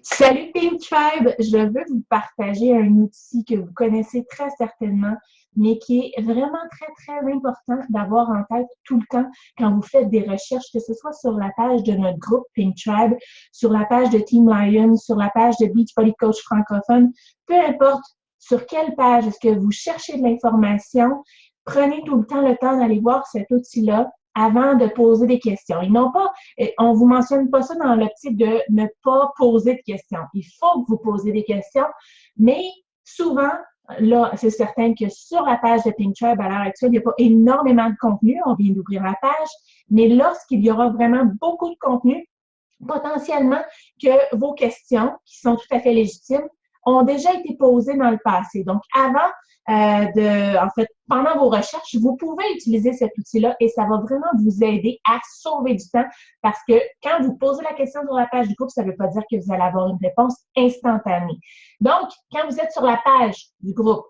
Salut Pink Tribe, je veux vous partager un outil que vous connaissez très certainement, mais qui est vraiment très important d'avoir en tête tout le temps quand vous faites des recherches, que ce soit sur la page de notre groupe Pink Tribe, sur la page de Team Lion, sur la page de Beachbody Coach francophone, peu importe sur quelle page est-ce que vous cherchez de l'information, prenez tout le temps d'aller voir cet outil-là avant de poser des questions. Ils n'ont pas, on vous mentionne pas ça dans l'optique de ne pas poser de questions. Il faut que vous posez des questions, mais souvent, là, c'est certain que sur la page de Pink Tribe, à l'heure actuelle, il n'y a pas énormément de contenu. On vient d'ouvrir la page, mais lorsqu'il y aura vraiment beaucoup de contenu, potentiellement que vos questions, qui sont tout à fait légitimes, ont déjà été posées dans le passé. Donc, avant en fait, pendant vos recherches, vous pouvez utiliser cet outil-là et ça va vraiment vous aider à sauver du temps parce que quand vous posez la question sur la page du groupe, ça ne veut pas dire que vous allez avoir une réponse instantanée. Donc, quand vous êtes sur la page du groupe,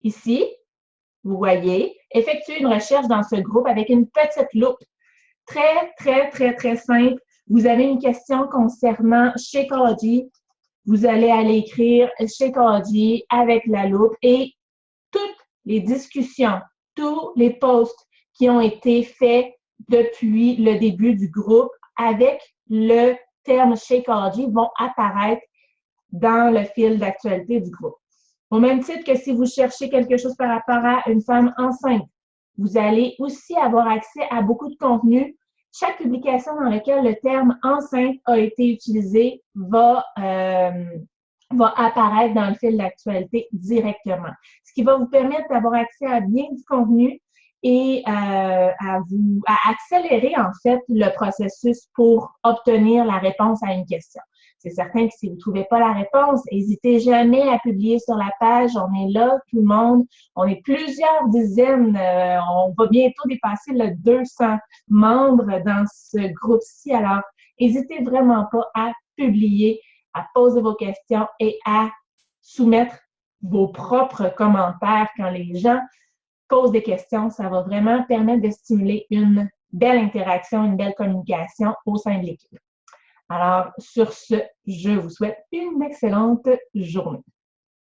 ici, vous voyez, effectuez une recherche dans ce groupe avec une petite loupe. Très simple. Vous avez une question concernant Shakeology. Vous allez aller écrire Shakeology avec la loupe et toutes les discussions, tous les posts qui ont été faits depuis le début du groupe avec le terme Shakeology vont apparaître dans le fil d'actualité du groupe. Au même titre que si vous cherchez quelque chose par rapport à une femme enceinte, vous allez aussi avoir accès à beaucoup de contenu. Chaque publication dans laquelle le terme enceinte a été utilisé va apparaître dans le fil d'actualité directement. Ce qui va vous permettre d'avoir accès à bien du contenu et à accélérer en fait le processus pour obtenir la réponse à une question. C'est certain que si vous ne trouvez pas la réponse, n'hésitez jamais à publier sur la page. On est là, tout le monde. On est plusieurs dizaines. On va bientôt dépasser le 200 membres dans ce groupe-ci. Alors, n'hésitez vraiment pas à publier, à poser vos questions et à soumettre vos propres commentaires quand les gens posent des questions. Ça va vraiment permettre de stimuler une belle interaction, une belle communication au sein de l'équipe. Alors, sur ce, je vous souhaite une excellente journée.